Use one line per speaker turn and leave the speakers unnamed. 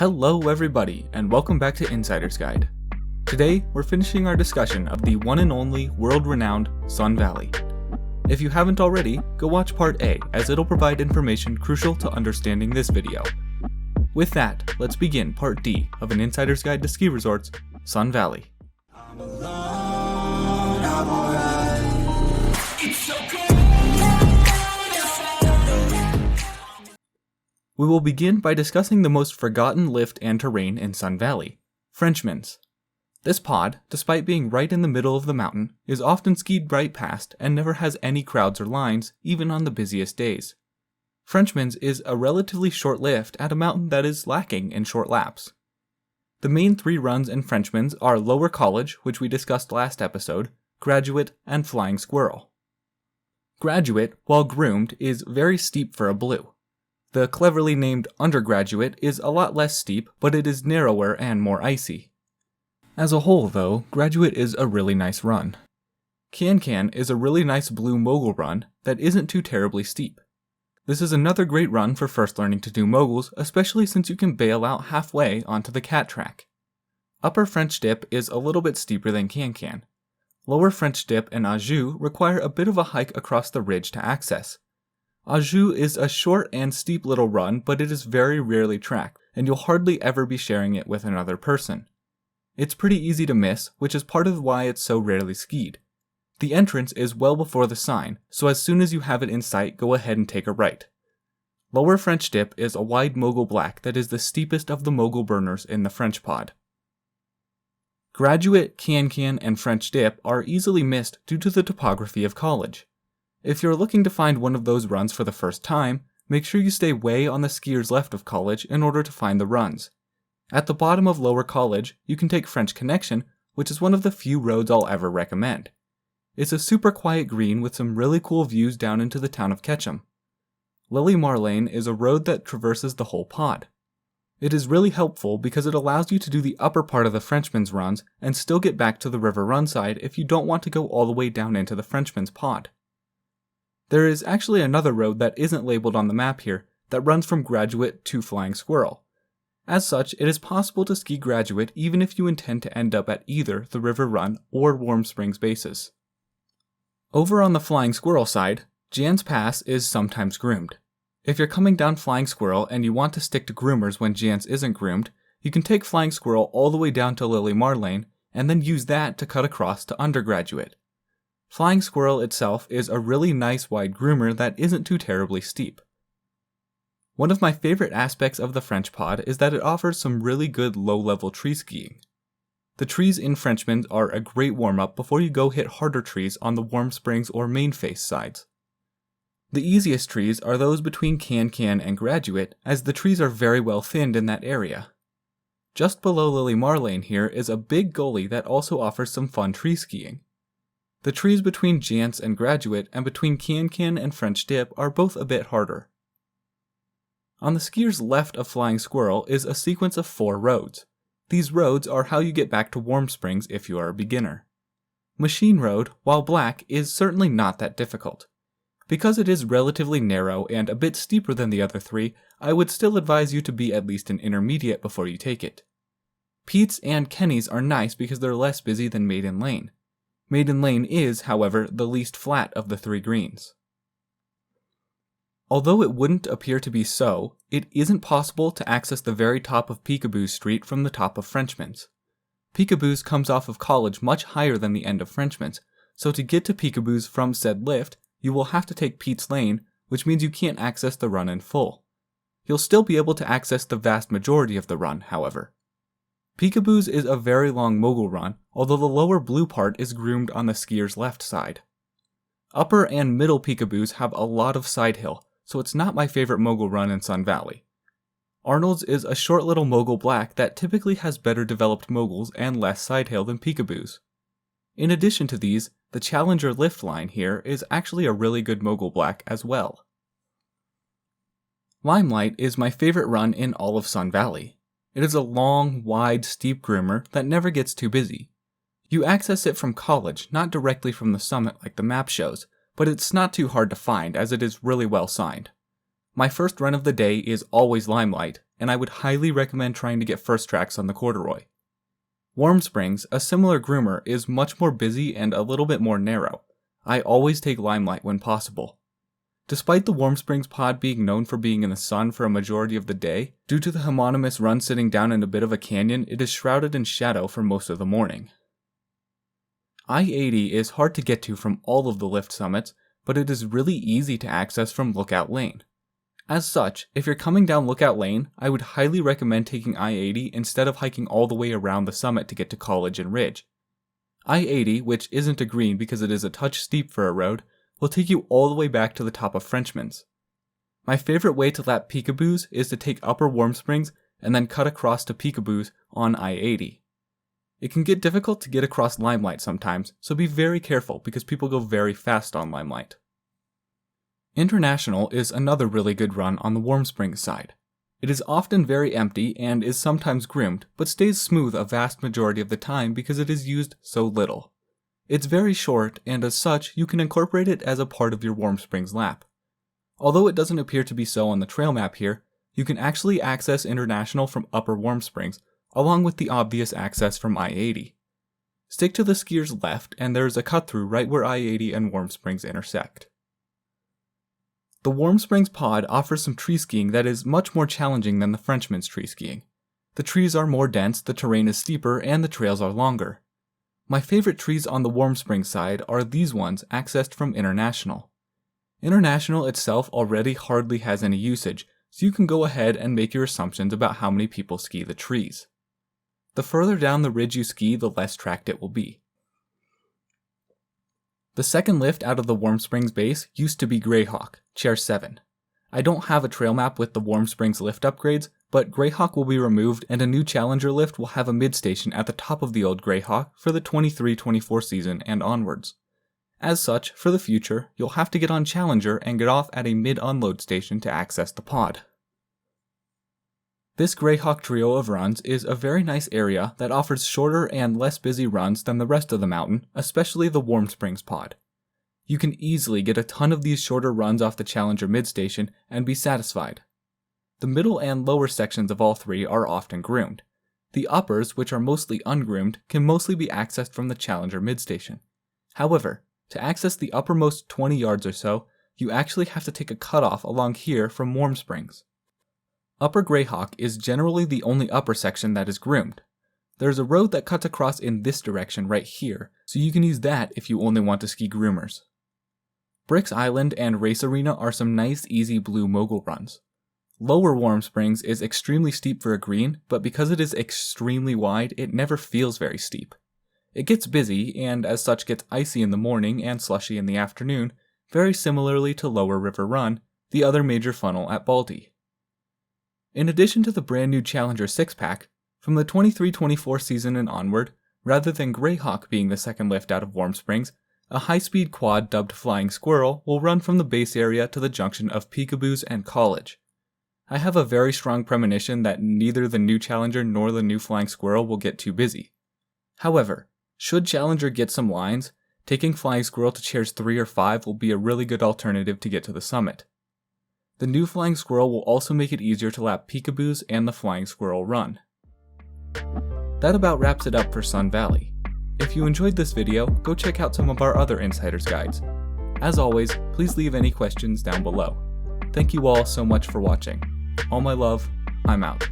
Hello everybody, and welcome back to Insider's Guide. Today, we're finishing our discussion of the one and only world-renowned Sun Valley. If you haven't already, go watch Part A, as it'll provide information crucial to understanding this video. With that, let's begin Part D of an Insider's Guide to Ski Resorts, Sun Valley. We will begin by discussing the most forgotten lift and terrain in Sun Valley, Frenchman's. This pod, despite being right in the middle of the mountain, is often skied right past and never has any crowds or lines, even on the busiest days. Frenchman's is a relatively short lift at a mountain that is lacking in short laps. The main three runs in Frenchman's are Lower College, which we discussed last episode, Graduate, and Flying Squirrel. Graduate, while groomed, is very steep for a blue. The cleverly named Undergraduate is a lot less steep, but it is narrower and more icy. As a whole, though, Graduate is a really nice run. Can is a really nice blue mogul run that isn't too terribly steep. This is another great run for first learning to do moguls, especially since you can bail out halfway onto the cat track. Upper French Dip is a little bit steeper than Can. Lower French Dip and Ajou require a bit of a hike across the ridge to access. Ajou is a short and steep little run, but it is very rarely tracked, and you'll hardly ever be sharing it with another person. It's pretty easy to miss, which is part of why it's so rarely skied. The entrance is well before the sign, so as soon as you have it in sight, go ahead and take a right. Lower French Dip is a wide mogul black that is the steepest of the mogul burners in the French pod. Graduate, Can, and French Dip are easily missed due to the topography of College. If you're looking to find one of those runs for the first time, make sure you stay way on the skier's left of College in order to find the runs. At the bottom of Lower College, you can take French Connection, which is one of the few roads I'll ever recommend. It's a super quiet green with some really cool views down into the town of Ketchum. Lily Marlane is a road that traverses the whole pod. It is really helpful because it allows you to do the upper part of the Frenchman's runs and still get back to the river run side if you don't want to go all the way down into the Frenchman's pod. There is actually another road that isn't labeled on the map here that runs from Graduate to Flying Squirrel. As such, it is possible to ski Graduate even if you intend to end up at either the River Run or Warm Springs bases. Over on the Flying Squirrel side, Jan's Pass is sometimes groomed. If you're coming down Flying Squirrel and you want to stick to groomers when Jan's isn't groomed, you can take Flying Squirrel all the way down to Lily Marlane and then use that to cut across to Undergraduate. Flying Squirrel itself is a really nice wide groomer that isn't too terribly steep. One of my favorite aspects of the French pod is that it offers some really good low-level tree skiing. The trees in Frenchman's are a great warm-up before you go hit harder trees on the Warm Springs or Main Face sides. The easiest trees are those between Can and Graduate, as the trees are very well thinned in that area. Just below Lily Marlane here is a big gully that also offers some fun tree skiing. The trees between Jance and Graduate and between Can and French Dip are both a bit harder. On the skier's left of Flying Squirrel is a sequence of 4 roads. These roads are how you get back to Warm Springs if you are a beginner. Machine Road, while black, is certainly not that difficult. Because it is relatively narrow and a bit steeper than the other 3, I would still advise you to be at least an intermediate before you take it. Pete's and Kenny's are nice because they're less busy than Maiden Lane. Maiden Lane is, however, the least flat of the 3 greens. Although it wouldn't appear to be so, it isn't possible to access the very top of Peekaboo's Street from the top of Frenchman's. Peekaboo's comes off of College much higher than the end of Frenchman's, so to get to Peekaboo's from said lift, you will have to take Pete's Lane, which means you can't access the run in full. You'll still be able to access the vast majority of the run, however. Peekaboo's is a very long mogul run, although the lower blue part is groomed on the skier's left side. Upper and middle Peekaboo's have a lot of side hill, so it's not my favorite mogul run in Sun Valley. Arnold's is a short little mogul black that typically has better developed moguls and less side hill than Peekaboo's. In addition to these, the Challenger lift line here is actually a really good mogul black as well. Limelight is my favorite run in all of Sun Valley. It is a long, wide, steep groomer that never gets too busy. You access it from College, not directly from the summit like the map shows, but it's not too hard to find as it is really well signed. My first run of the day is always Limelight, and I would highly recommend trying to get first tracks on the corduroy. Warm Springs, a similar groomer, is much more busy and a little bit more narrow. I always take Limelight when possible. Despite the Warm Springs pod being known for being in the sun for a majority of the day, due to the homonymous run sitting down in a bit of a canyon, it is shrouded in shadow for most of the morning. I-80 is hard to get to from all of the lift summits, but it is really easy to access from Lookout Lane. As such, if you're coming down Lookout Lane, I would highly recommend taking I-80 instead of hiking all the way around the summit to get to College and Ridge. I-80, which isn't a green because it is a touch steep for a road, will take you all the way back to the top of Frenchman's. My favorite way to lap Peekaboos is to take Upper Warm Springs and then cut across to Peekaboos on I-80. It can get difficult to get across Limelight sometimes, so be very careful because people go very fast on Limelight. International is another really good run on the Warm Springs side. It is often very empty and is sometimes groomed, but stays smooth a vast majority of the time because it is used so little. It's very short, and as such, you can incorporate it as a part of your Warm Springs lap. Although it doesn't appear to be so on the trail map here, you can actually access International from Upper Warm Springs, along with the obvious access from I-80. Stick to the skier's left, and there is a cut-through right where I-80 and Warm Springs intersect. The Warm Springs pod offers some tree skiing that is much more challenging than the Frenchman's tree skiing. The trees are more dense, the terrain is steeper, and the trails are longer. My favorite trees on the Warm Springs side are these ones accessed from International. International itself already hardly has any usage, so you can go ahead and make your assumptions about how many people ski the trees. The further down the ridge you ski, the less tracked it will be. The second lift out of the Warm Springs base used to be Greyhawk, Chair 7. I don't have a trail map with the Warm Springs lift upgrades, but Greyhawk will be removed and a new Challenger lift will have a mid-station at the top of the old Greyhawk for the 23-24 season and onwards. As such, for the future, you'll have to get on Challenger and get off at a mid-unload station to access the pod. This Greyhawk trio of runs is a very nice area that offers shorter and less busy runs than the rest of the mountain, especially the Warm Springs pod. You can easily get a ton of these shorter runs off the Challenger midstation and be satisfied. The middle and lower sections of all three are often groomed. The uppers, which are mostly ungroomed, can mostly be accessed from the Challenger midstation. However, to access the uppermost 20 yards or so, you actually have to take a cutoff along here from Warm Springs. Upper Greyhawk is generally the only upper section that is groomed. There's a road that cuts across in this direction right here, so you can use that if you only want to ski groomers. Bricks Island and Race Arena are some nice easy blue mogul runs. Lower Warm Springs is extremely steep for a green, but because it is extremely wide, it never feels very steep. It gets busy, and as such gets icy in the morning and slushy in the afternoon, very similarly to Lower River Run, the other major funnel at Baldy. In addition to the brand new Challenger 6-pack, from the 23-24 season and onward, rather than Greyhawk being the second lift out of Warm Springs, a high-speed quad dubbed Flying Squirrel will run from the base area to the junction of Peekaboos and College. I have a very strong premonition that neither the new Challenger nor the new Flying Squirrel will get too busy. However, should Challenger get some lines, taking Flying Squirrel to chairs 3 or 5 will be a really good alternative to get to the summit. The new Flying Squirrel will also make it easier to lap Peekaboos and the Flying Squirrel run. That about wraps it up for Sun Valley. If you enjoyed this video, go check out some of our other Insider's Guides. As always, please leave any questions down below. Thank you all so much for watching. All my love, I'm out.